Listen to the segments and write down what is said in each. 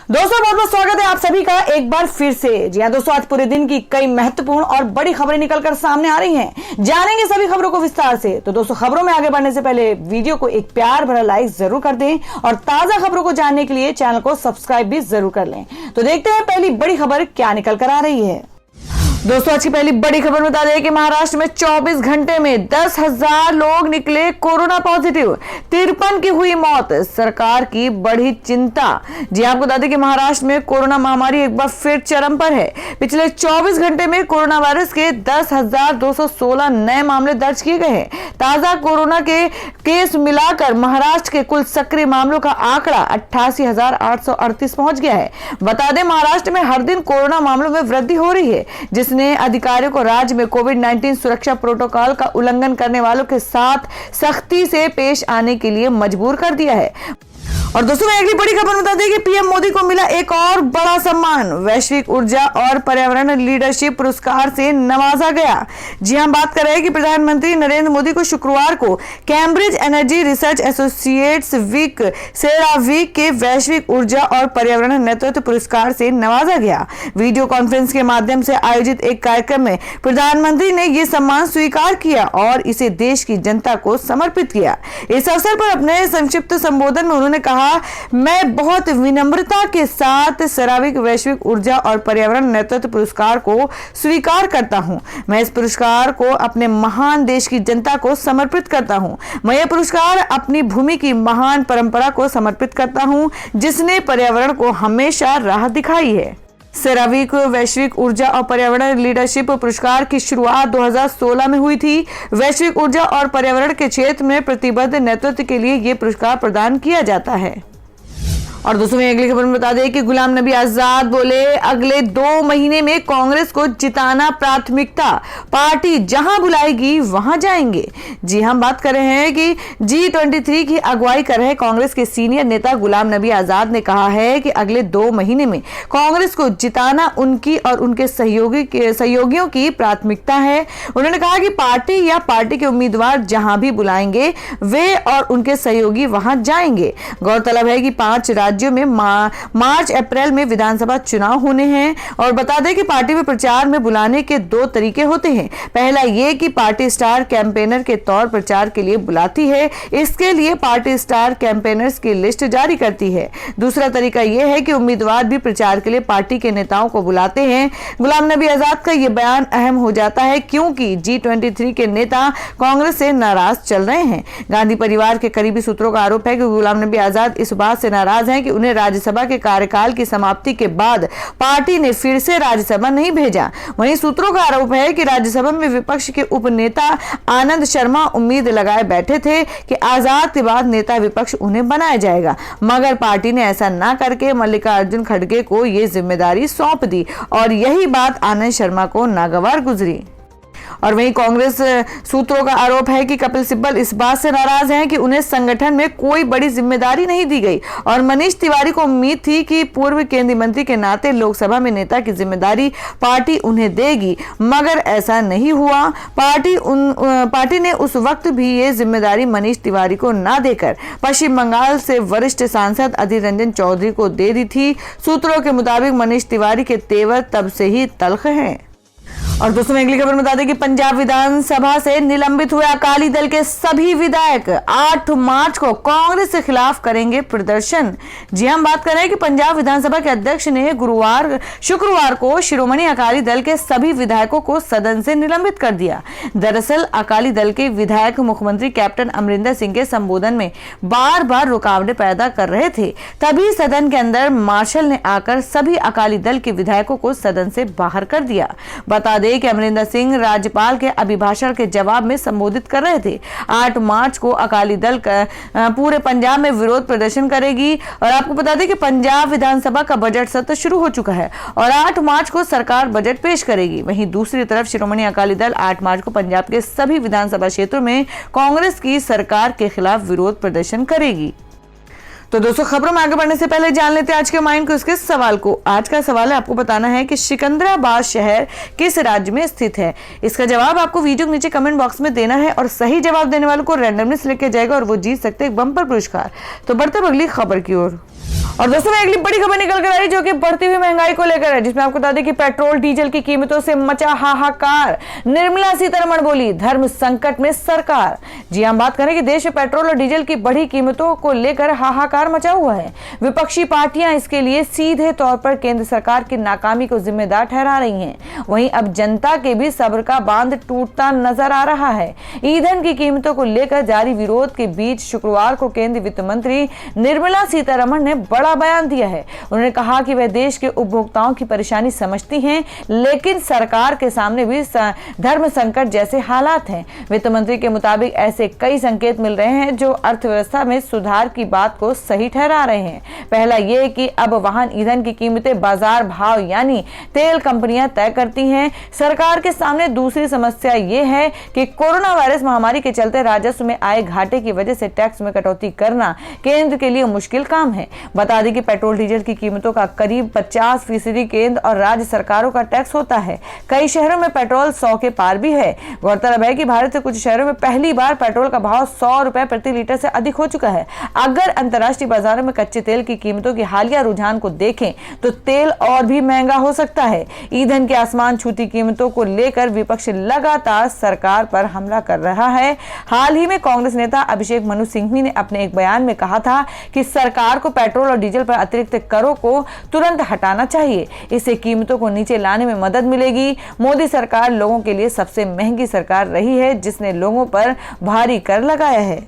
दोस्तों बहुत बहुत स्वागत है आप सभी का एक बार फिर से। जी हाँ दोस्तों, आज पूरे दिन की कई महत्वपूर्ण और बड़ी खबरें निकलकर सामने आ रही हैं। जानेंगे सभी खबरों को विस्तार से। तो दोस्तों, खबरों में आगे बढ़ने से पहले वीडियो को एक प्यार भरा लाइक जरूर कर दें और ताजा खबरों को जानने के लिए चैनल को सब्सक्राइब भी जरूर कर लें। तो देखते हैं पहली बड़ी खबर क्या निकल कर आ रही है। दोस्तों, आज की पहली बड़ी खबर बता दें कि महाराष्ट्र में 24 घंटे में 10,000 लोग निकले कोरोना पॉजिटिव, 53 की हुई मौत, सरकार की बड़ी चिंता। जी आपको बता दें कि महाराष्ट्र में कोरोना महामारी एक बार फिर चरम पर है। पिछले 24 घंटे में कोरोना वायरस के 10,216 नए मामले दर्ज किए गए हैं। ताजा कोरोना के केस मिलाकर महाराष्ट्र के कुल सक्रिय मामलों का आंकड़ा 88,838 पहुंच गया है। बता दें, महाराष्ट्र में हर दिन कोरोना मामलों में वृद्धि हो रही है, जिसने अधिकारियों को राज्य में कोविड-19 सुरक्षा प्रोटोकॉल का उल्लंघन करने वालों के साथ सख्ती से पेश आने के लिए मजबूर कर दिया है। और दोस्तों, मैं अगली बड़ी खबर बता दें कि पीएम मोदी को मिला एक और बड़ा सम्मान, वैश्विक ऊर्जा और पर्यावरण लीडरशिप पुरस्कार से नवाजा गया। जी हम बात कर रहे हैं कि प्रधानमंत्री नरेंद्र मोदी को शुक्रवार को Cambridge Energy Research Associates Week CERAWeek के वैश्विक ऊर्जा और पर्यावरण नेतृत्व पुरस्कार से नवाजा गया। वीडियो कॉन्फ्रेंस के माध्यम से आयोजित एक कार्यक्रम में प्रधानमंत्री ने यह सम्मान स्वीकार किया और इसे देश की जनता को समर्पित किया। इस अवसर पर अपने संक्षिप्त संबोधन में उन्होंने कहा, मैं बहुत विनम्रता के साथ सेरावीक वैश्विक ऊर्जा और पर्यावरण नेतृत्व पुरस्कार को स्वीकार करता हूं। मैं इस पुरस्कार को अपने महान देश की जनता को समर्पित करता हूं। मैं यह पुरस्कार अपनी भूमि की महान परंपरा को समर्पित करता हूं, जिसने पर्यावरण को हमेशा राह दिखाई है। सेरावीक वैश्विक ऊर्जा और पर्यावरण लीडरशिप पुरस्कार की शुरुआत 2016 में हुई थी। वैश्विक ऊर्जा और पर्यावरण के क्षेत्र में प्रतिबद्ध नेतृत्व के लिए यह पुरस्कार प्रदान किया जाता है। और दोस्तों, मैं अगली खबर में बता दें कि गुलाम नबी आजाद बोले, अगले 2 महीने में कांग्रेस को जिताना प्राथमिकता, पार्टी जहां बुलाएगी वहां जाएंगे। जी हम बात कर रहे हैं कि G23 की अगुवाई कर रहे कांग्रेस के सीनियर नेता गुलाम नबी आजाद ने कहा है कि अगले 2 महीने में कांग्रेस को जिताना उनकी और उनके सहयोगियों की प्राथमिकता है। उन्होंने कहा कि पार्टी या पार्टी के उम्मीदवार जहां भी बुलाएंगे वे और उनके सहयोगी वहां जाएंगे। गौरतलब है कि 5 राज्यों में मार्च अप्रैल में विधानसभा चुनाव होने हैं। और बता दें कि पार्टी में प्रचार में बुलाने के 2 तरीके होते हैं। पहला ये कि पार्टी स्टार कैंपेनर के तौर प्रचार के लिए बुलाती है, इसके लिए पार्टी स्टार कैंपेनर्स की लिस्ट जारी करती है। दूसरा तरीका यह है कि उम्मीदवार भी प्रचार के लिए पार्टी के नेताओं को बुलाते हैं। गुलाम नबी आजाद का यह बयान अहम हो जाता है क्योंकि G23 के नेता कांग्रेस से नाराज चल रहे हैं। गांधी परिवार के करीबी सूत्रों का आरोप है कि गुलाम नबी आजाद इस बात से नाराज हैं कि उन्हें राज्यसभा के कार्यकाल की समाप्ति के बाद पार्टी ने फिर से राज्यसभा नहीं भेजा। वहीं सूत्रों का आरोप है कि राज्यसभा में विपक्ष के उपनेता आनंद शर्मा उम्मीद लगाए बैठे थे कि आजाद के बाद नेता विपक्ष उन्हें बनाया जाएगा, मगर पार्टी ने ऐसा ना करके मल्लिकार्जुन खड़गे को यह जिम्मेदारी सौंप दी और यही बात आनंद शर्मा को नागवार गुजरी। और वहीं कांग्रेस सूत्रों का आरोप है कि कपिल सिब्बल इस बात से नाराज हैं कि उन्हें संगठन में कोई बड़ी जिम्मेदारी नहीं दी गई और मनीष तिवारी को उम्मीद थी कि पूर्व केंद्रीय मंत्री के नाते लोकसभा में नेता की जिम्मेदारी पार्टी उन्हें देगी, मगर ऐसा नहीं हुआ। पार्टी ने उस वक्त भी ये जिम्मेदारी मनीष तिवारी को ना देकर पश्चिम बंगाल से वरिष्ठ सांसद अधीर रंजन चौधरी को दे दी थी। सूत्रों के मुताबिक मनीष तिवारी के तेवर तब से ही तल्ख हैं। और दोस्तों, मैं अगली खबर बता दें कि पंजाब विधानसभा से निलंबित हुए अकाली दल के सभी विधायक 8 मार्च को कांग्रेस के खिलाफ करेंगे प्रदर्शन। जी हम बात कर रहे हैं कि पंजाब विधानसभा के अध्यक्ष ने शुक्रवार को शिरोमणि अकाली दल के सभी विधायकों को सदन से निलंबित कर दिया। दरअसल अकाली दल के विधायक मुख्यमंत्री कैप्टन अमरिंदर सिंह के संबोधन में बार बार रुकावटें पैदा कर रहे थे। तभी सदन के अंदर मार्शल ने आकर सभी अकाली दल के विधायकों को सदन से बाहर कर दिया। बता दें कि अमरिंदर सिंह राज्यपाल के अभिभाषण के जवाब में संबोधित कर रहे थे। 8 मार्च को अकाली दल का पूरे पंजाब में विरोध प्रदर्शन करेगी। और आपको बता दें कि पंजाब विधानसभा का बजट सत्र शुरू हो चुका है और 8 मार्च को सरकार बजट पेश करेगी। वहीं दूसरी तरफ शिरोमणि अकाली दल 8 मार्च को पंजाब के सभी विधानसभा क्षेत्रों में कांग्रेस की सरकार के खिलाफ विरोध प्रदर्शन करेगी। तो दोस्तों खबरों में आगे बढ़ने से पहले जान लेते हैं आज के माइंड क्विज के सवाल को। आज का सवाल है, आपको बताना है कि सिकंदराबाद शहर किस राज्य में स्थित है। इसका जवाब आपको वीडियो के नीचे कमेंट बॉक्स में देना है और सही जवाब देने वालों को रैंडमली सिलेक्ट किया जाएगा और वो जीत सकते हैं एक बम्पर पुरस्कार। तो बढ़ते अगली खबर की ओर। और दोस्तों अगली बड़ी खबर निकल कर आई जो कि बढ़ती हुई महंगाई को लेकर है, जिसमें आपको बता दें कि पेट्रोल डीजल की कीमतों से मचा हाहाकार। निर्मला सीतारमण बोली, धर्म संकट में सरकार। जी हम बात करें कि देश में पेट्रोल और डीजल की बढ़ी कीमतों को लेकर हाहाकार मचा हुआ है। विपक्षी पार्टियां इसके लिए सीधे तौर पर केंद्र सरकार की नाकामी को जिम्मेदार ठहरा रही हैं। वहीं अब जनता के भी सब्र का बांध टूटता नजर आ रहा है। ईंधन की कीमतों को लेकर जारी विरोध के बीच शुक्रवार को केंद्रीय वित्त मंत्री निर्मला सीतारमण ने बड़ा बयान दिया है। उन्होंने कहा कि वह देश के उपभोक्ताओं की परेशानी समझती हैं, लेकिन सरकार के सामने भी धर्म संकट जैसे हालात हैं। वित्त मंत्री के मुताबिक ऐसे कई संकेत मिल रहे हैं जो अर्थव्यवस्था में सुधार की बात को सही ठहरा रहे हैं। पहला यह कि अब वाहन ईंधन की कीमतें बाजार भाव यानी तेल कंपनियां तय करती हैं। सरकार के सामने दूसरी समस्या यह है कि कोरोना वायरस महामारी के चलते राजस्व में आए घाटे की वजह से टैक्स में कटौती करना केंद्र के लिए मुश्किल काम है। बता दें कि पेट्रोल डीजल की कीमतों का करीब 50% केंद्र और राज्य सरकारों का टैक्स होता है। कई शहरों में पेट्रोल 100 के पार भी है। गौरतलब है कि भारत के कुछ शहरों में पहली बार पेट्रोल का भाव 100 रुपए प्रति लीटर से अधिक हो चुका है। अगर अंतर्राष्ट्रीय बाजारों में कच्चे तेल की कीमतों की हालिया रुझान को देखें तो तेल और भी महंगा हो सकता है। ईंधन के आसमान छूती कीमतों को लेकर विपक्ष लगातार सरकार पर हमला कर रहा है। हाल ही में कांग्रेस नेता अभिषेक मनु सिंघवी ने अपने एक बयान में कहा था कि सरकार को पेट्रोल और डीजल पर अतिरिक्त करों को तुरंत हटाना चाहिए। इससे कीमतों को नीचे लाने में मदद मिलेगी। मोदी सरकार लोगों के लिए सबसे महंगी सरकार रही है, जिसने लोगों पर भारी कर लगाया है।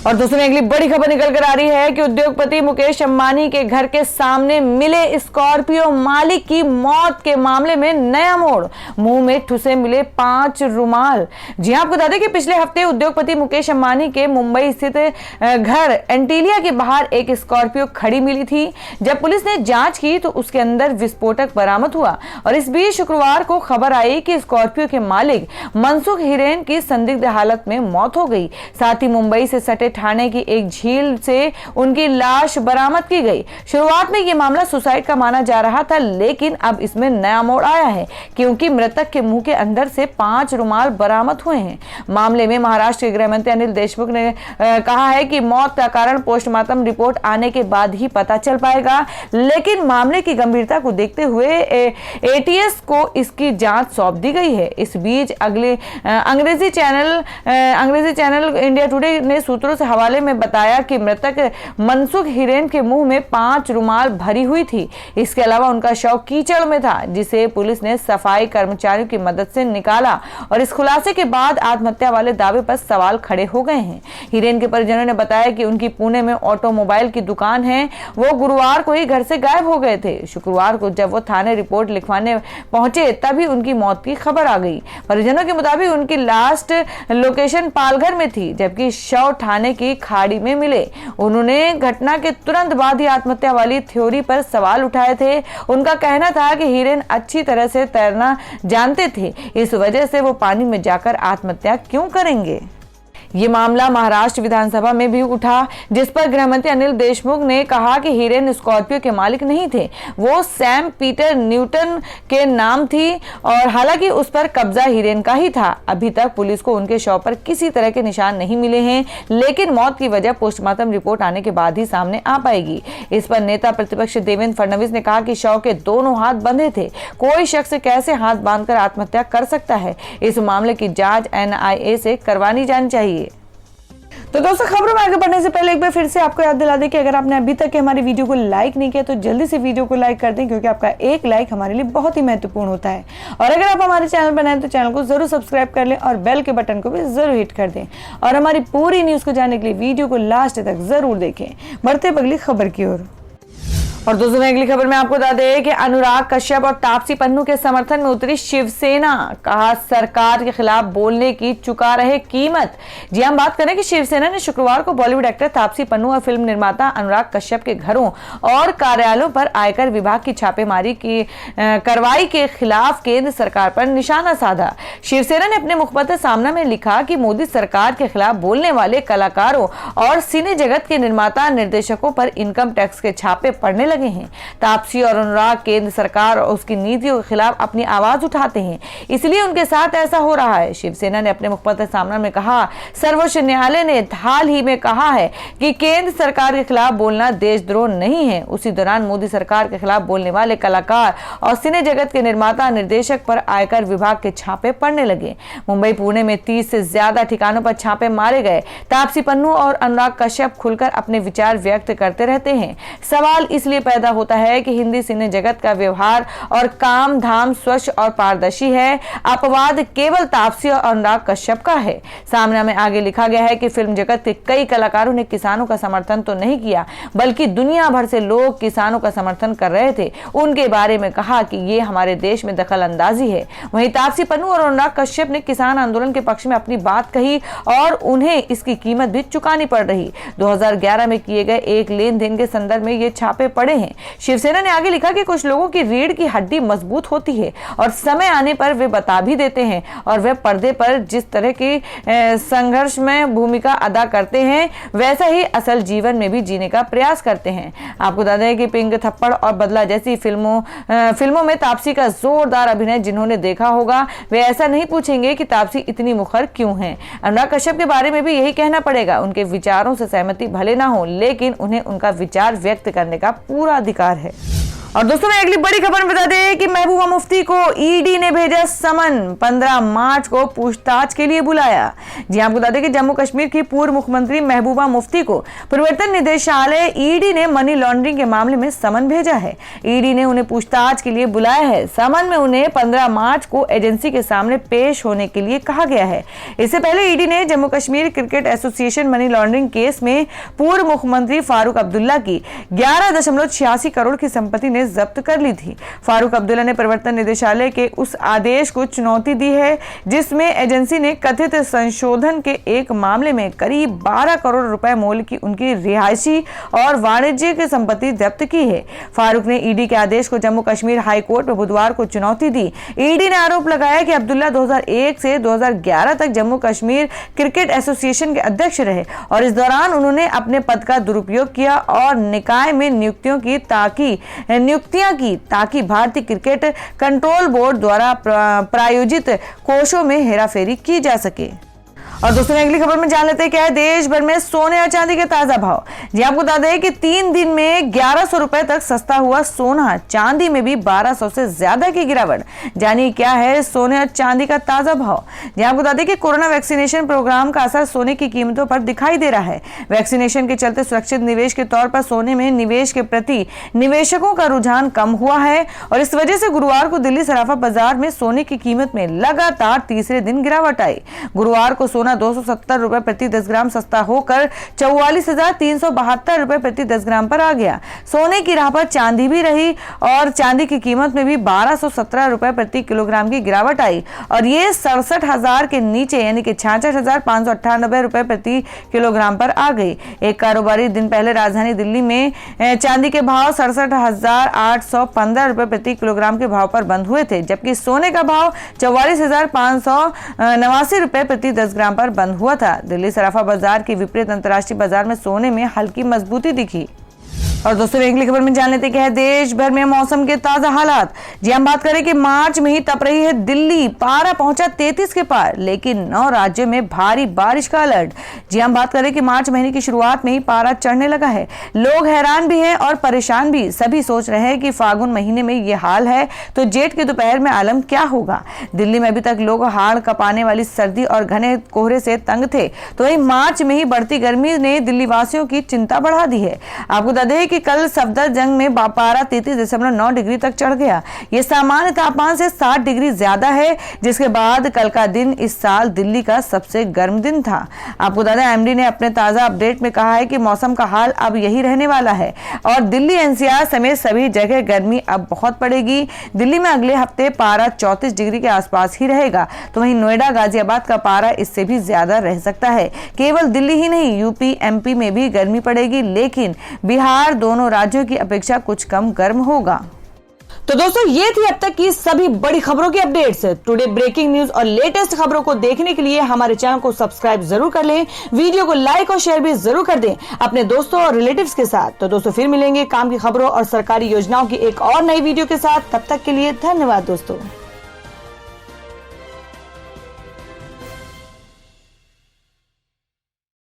और दोस्तों अगली बड़ी खबर निकल कर आ रही है कि उद्योगपति मुकेश अंबानी के घर के सामने मिले स्कॉर्पियो मालिक की मौत के मामले में नया मोड़। मुंह में ठुसे मिले 5 रुमाल। जी आपको बता दें कि पिछले हफ्ते उद्योगपति मुकेश अंबानी के मुंबई स्थित घर एंटीलिया के बाहर एक स्कॉर्पियो खड़ी मिली थी। जब पुलिस ने जांच की तो उसके अंदर विस्फोटक बरामद हुआ। और इस बीच शुक्रवार को खबर आई कि स्कॉर्पियो के मालिक मनसुख हिरेन की संदिग्ध हालत में मौत हो गई। साथ ही मुंबई से सटे ठाणे की एक झील से उनकी लाश बरामद की गई। शुरुआत में यह मामला सुसाइड का माना जा रहा था, लेकिन अब इसमें नया मोड़ आया है क्योंकि मृतक के मुंह के अंदर से 5 रुमाल बरामद हुए हैं। मामले में महाराष्ट्र के गृह मंत्री अनिल देशमुख ने कहा है कि मौत का कारण पोस्टमार्टम रिपोर्ट आने के बाद ही पता चल पाएगा, लेकिन मामले की गंभीरता को देखते हुए एटीएस को इसकी जांच सौंप दी गई है। इस बीच अंग्रेजी चैनल इंडिया टुडे ने सूत्रों से हवाले में बताया कि मृतक मनसुख हिरेन के मुंह में 5 रुमाल भरी हुई थी। इसके अलावा उनका शव कीचड़ में था, जिसे पुलिस ने सफाई कर्मचारियों की मदद से निकाला। और इस खुलासे के बाद आत्महत्या वाले दावे पर सवाल खड़े हो गए हैं। हिरेन के परिजनों ने बताया कि उनकी पुणे में ऑटोमोबाइल की दुकान है। वो गुरुवार को ही घर से गायब हो गए थे। शुक्रवार को जब वो थाने रिपोर्ट लिखवाने पहुंचे तभी उनकी मौत की खबर आ गई। परिजनों के मुताबिक उनकी लास्ट लोकेशन पालघर में थी, जबकि शव थाने की खाड़ी में मिले। उन्होंने घटना के तुरंत बाद ही आत्महत्या वाली थ्योरी पर सवाल उठाए थे। उनका कहना था कि हिरेन अच्छी तरह से तैरना जानते थे, इस वजह से वो पानी में जाकर आत्महत्या क्यों करेंगे। ये मामला महाराष्ट्र विधानसभा में भी उठा, जिस पर गृह मंत्री अनिल देशमुख ने कहा कि हिरेन स्कॉर्पियो के मालिक नहीं थे, वो सैम पीटर न्यूटन के नाम थी और हालांकि उस पर कब्जा हिरेन का ही था। अभी तक पुलिस को उनके शव पर किसी तरह के निशान नहीं मिले हैं, लेकिन मौत की वजह पोस्टमार्टम रिपोर्ट आने के बाद ही सामने आ पाएगी। इस पर नेता प्रतिपक्ष देवेंद्र फडणवीस ने कहा कि शव के दोनों हाथ बंधे थे। कोई शख्स कैसे हाथ बांधकर आत्महत्या कर सकता है। इस मामले की जांच एनआईए से करवानी जानी चाहिए। तो दोस्तों खबरों में आगे बढ़ने से पहले एक बार फिर से आपको याद दिला दें कि अगर आपने अभी तक हमारी वीडियो को लाइक नहीं किया तो जल्दी से वीडियो को लाइक कर दें, क्योंकि आपका एक लाइक हमारे लिए बहुत ही महत्वपूर्ण होता है। और अगर आप हमारे चैनल पर नए हैं तो चैनल को जरूर सब्सक्राइब कर लें और बेल के बटन को भी जरूर हिट कर दें। और हमारी पूरी न्यूज को जानने के लिए वीडियो को लास्ट तक जरूर देखें। बढ़ते अगली खबर की ओर। और दोस्तों अगली खबर में आपको बता दें कि अनुराग कश्यप और तापसी पन्नू के समर्थन में उतरी शिवसेना, कहा सरकार के खिलाफ बोलने की चुका रहे कीमत। जी हम बात करें कि शिवसेना ने शुक्रवार को बॉलीवुड एक्टर तापसी पन्नू और फिल्म निर्माता अनुराग कश्यप के घरों और कार्यालयों पर आयकर विभाग की छापेमारी की कार्रवाई के खिलाफ केंद्र सरकार पर निशाना साधा। शिवसेना ने अपने मुखपत्र सामना में लिखा कि मोदी सरकार के खिलाफ बोलने वाले कलाकारों और सिने जगत के निर्माता निर्देशकों पर इनकम टैक्स के छापे पड़ने लगे हैं। तापसी और अनुराग केंद्र सरकार और उसकी नीतियों के खिलाफ अपनी आवाज उठाते हैं, इसलिए उनके साथ ऐसा हो रहा है। शिवसेना ने अपने मुखपत्र सामना में कहा, सर्वोच्च न्यायालय ने हाल ही में कहा है कि केंद्र सरकार के खिलाफ बोलना देशद्रोह नहीं है। उसी दौरान मोदी सरकार के खिलाफ बोलने वाले कलाकार और सिने जगत के निर्माता निर्देशक पर आयकर विभाग के छापे पड़ने लगे। मुंबई पुणे में 30 से ज्यादा ठिकानों पर छापे मारे गए। तापसी पन्नू और अनुराग कश्यप खुलकर अपने विचार व्यक्त करते रहते हैं। सवाल इसलिए पैदा होता है कि हिंदी सिने जगत का व्यवहार और काम धाम स्वच्छ और पारदर्शी है। अपवाद केवल तापसी और अनुराग कश्यप का है। सामने में आगे लिखा गया है कि फिल्म जगत के कई कलाकारों ने किसानों का समर्थन तो नहीं किया, बल्कि दुनिया भर से लोग किसानों का समर्थन कर रहे थे। उनके बारे में कहा कि ये हमारे देश में दखल अंदाजी है। वहीं तापसी पन्नू और अनुराग कश्यप ने किसान आंदोलन के पक्ष में अपनी बात कही और उन्हें इसकी कीमत भी चुकानी पड़ रही। 2011 में किए गए एक लेन देन के संदर्भ में ये छापे पड़े हैं। शिवसेना ने आगे लिखा कि कुछ लोगों की रीढ़ की हड्डी मजबूत होती है और समय आने पर वे बता भी देते हैं, और वे पर्दे पर जिस तरह की संघर्ष में भूमिका अदा करते हैं वैसा ही असल जीवन में भी जीने का प्रयास करते हैं। आपको बता दें कि पिंक, थप्पड़ और बदला जैसी फिल्मों में तापसी का जोरदार अभिनय जिन्होंने देखा होगा वे ऐसा नहीं पूछेंगे कि तापसी इतनी मुखर क्यों है। अनुराग कश्यप के बारे में भी यही कहना पड़ेगा। उनके विचारों से सहमति भले ना हो, लेकिन उन्हें उनका विचार व्यक्त करने का पूरा अधिकार है। और दोस्तों मैं अगली बड़ी खबर बता दें कि महबूबा मुफ्ती को ईडी ने भेजा समन, 15 मार्च को पूछताछ के लिए बुलाया। जी आपको बता दें कि जम्मू कश्मीर की पूर्व मुख्यमंत्री महबूबा मुफ्ती को प्रवर्तन निदेशालय ईडी ने मनी लॉन्ड्रिंग के मामले में समन भेजा है। ईडी ने उन्हें पूछताछ के लिए बुलाया है। समन में उन्हें 15 मार्च को एजेंसी के सामने पेश होने के लिए कहा गया है। इससे पहले ईडी ने Jammu Kashmir cricket association money laundering case में पूर्व मुख्यमंत्री फारूक अब्दुल्ला की 11.86 करोड़ की संपत्ति ने जब्त कर ली थी। फारूक अब्दुल्ला ने प्रवर्तन निदेशालय के उस आदेश को चुनौती दी है जिसमें एजेंसी ने कथित संशोधन के एक मामले में करीब 12 करोड़ रुपए मूल्य की उनकी रिहायशी और वाणिज्यिक संपत्ति जब्त की है। फारूक ने ईडी के आदेश को जम्मू कश्मीर हाई कोर्ट में बुधवार को चुनौती दी। ईडी ने आरोप लगाया कि अब्दुल्ला 2001 से 2011 तक जम्मू कश्मीर क्रिकेट एसोसिएशन के अध्यक्ष रहे और इस दौरान उन्होंने अपने पद का दुरुपयोग किया और निकाय में नियुक्तियां की ताकि भारतीय क्रिकेट कंट्रोल बोर्ड द्वारा प्रायोजित कोषों में हेराफेरी की जा सके। और दोस्तों अगली खबर में जान लेते हैं क्या है देश भर में सोने और चांदी के ताजा भाव। जी आपको बता दें कि 3 दिन में 1100 रुपए तक सस्ता हुआ सोना, चांदी में भी 1200 से ज्यादा की गिरावट। जानिए क्या है सोने और चांदी का ताजा भाव। जी आपको बता दें कि कोरोना वैक्सीनेशन प्रोग्राम का असर सोने की कीमतों पर दिखाई दे रहा है। वैक्सीनेशन के चलते सुरक्षित निवेश के तौर पर सोने में निवेश के प्रति निवेशकों का रुझान कम हुआ है और इस वजह से गुरुवार को दिल्ली सराफा बाजार में सोने की कीमत में लगातार तीसरे दिन गिरावट आई। गुरुवार को सोना 270 रुपए प्रति 10 ग्राम सस्ता होकर 44,372 रुपए प्रति 10 ग्राम पर आ गया। सोने की राह पर चांदी भी रही और चांदी की कीमत में भी 1217 रुपए प्रति किलोग्राम की गिरावट आई और ये 67,000 के नीचे यानी कि 66,598 रुपए प्रति किलोग्राम पर आ गई। एक कारोबारी दिन पहले राजधानी दिल्ली में चांदी के भाव 67,815 रुपए प्रति किलोग्राम के भाव पर बंद हुए थे, जबकि सोने का भाव 44,589 रुपए प्रति 10 ग्राम पर बंद हुआ था। दिल्ली सराफा बाजार के विपरीत अंतर्राष्ट्रीय बाजार में सोने में हल्की मजबूती दिखी। और दोस्तों अगली खबर में जान लेते हैं देश भर में मौसम के ताजा हालात। जी हम बात करें कि मार्च में ही तप रही है दिल्ली, पारा पहुंचा 33 के पार, लेकिन 9 राज्यों में भारी बारिश का अलर्ट। जी हम बात करें कि मार्च महीने की शुरुआत में ही पारा चढ़ने लगा है। लोग हैरान भी हैं और परेशान भी। सभी सोच रहे हैं कि फागुन महीने में ये हाल है तो जेठ के दोपहर में आलम क्या होगा। दिल्ली में अभी तक लोग हाड़ कपाने वाली सर्दी और घने कोहरे से तंग थे, तो वही मार्च में ही बढ़ती गर्मी ने दिल्ली वासियों की चिंता बढ़ा दी है। आपको बता दें कि कल सफदरजंग में पारा 33.9 डिग्री तक चढ़ गया। ये सामान्य तापमान से 7 डिग्री ज्यादा है, जिसके बाद कल का दिन इस साल दिल्ली का सबसे गर्म दिन था। आपको बता दें, एमडी ने अपने ताजा अपडेट में कहा है कि मौसम का हाल अब यही रहने वाला है और दिल्ली एनसीआर समेत सभी जगह गर्मी अब बहुत पड़ेगी। दिल्ली में अगले हफ्ते पारा 34 डिग्री के आसपास ही रहेगा, तो वहीं नोएडा गाजियाबाद का पारा इससे भी ज्यादा रह सकता है। केवल दिल्ली ही नहीं, यूपी एमपी में भी गर्मी पड़ेगी, लेकिन बिहार दोनों राज्यों की अपेक्षा कुछ कम गर्म होगा। तो दोस्तों, ये थी अब तक की सभी बड़ी खबरों की अपडेट्स। टुडे ब्रेकिंग न्यूज और लेटेस्ट खबरों को देखने के लिए हमारे चैनल को सब्सक्राइब जरूर कर लें, वीडियो को लाइक और शेयर भी जरूर कर दें अपने दोस्तों और रिलेटिव्स के साथ। तो दोस्तों, फिर मिलेंगे काम की खबरों और सरकारी योजनाओं की एक और नई वीडियो के साथ। तब तक के लिए धन्यवाद दोस्तों।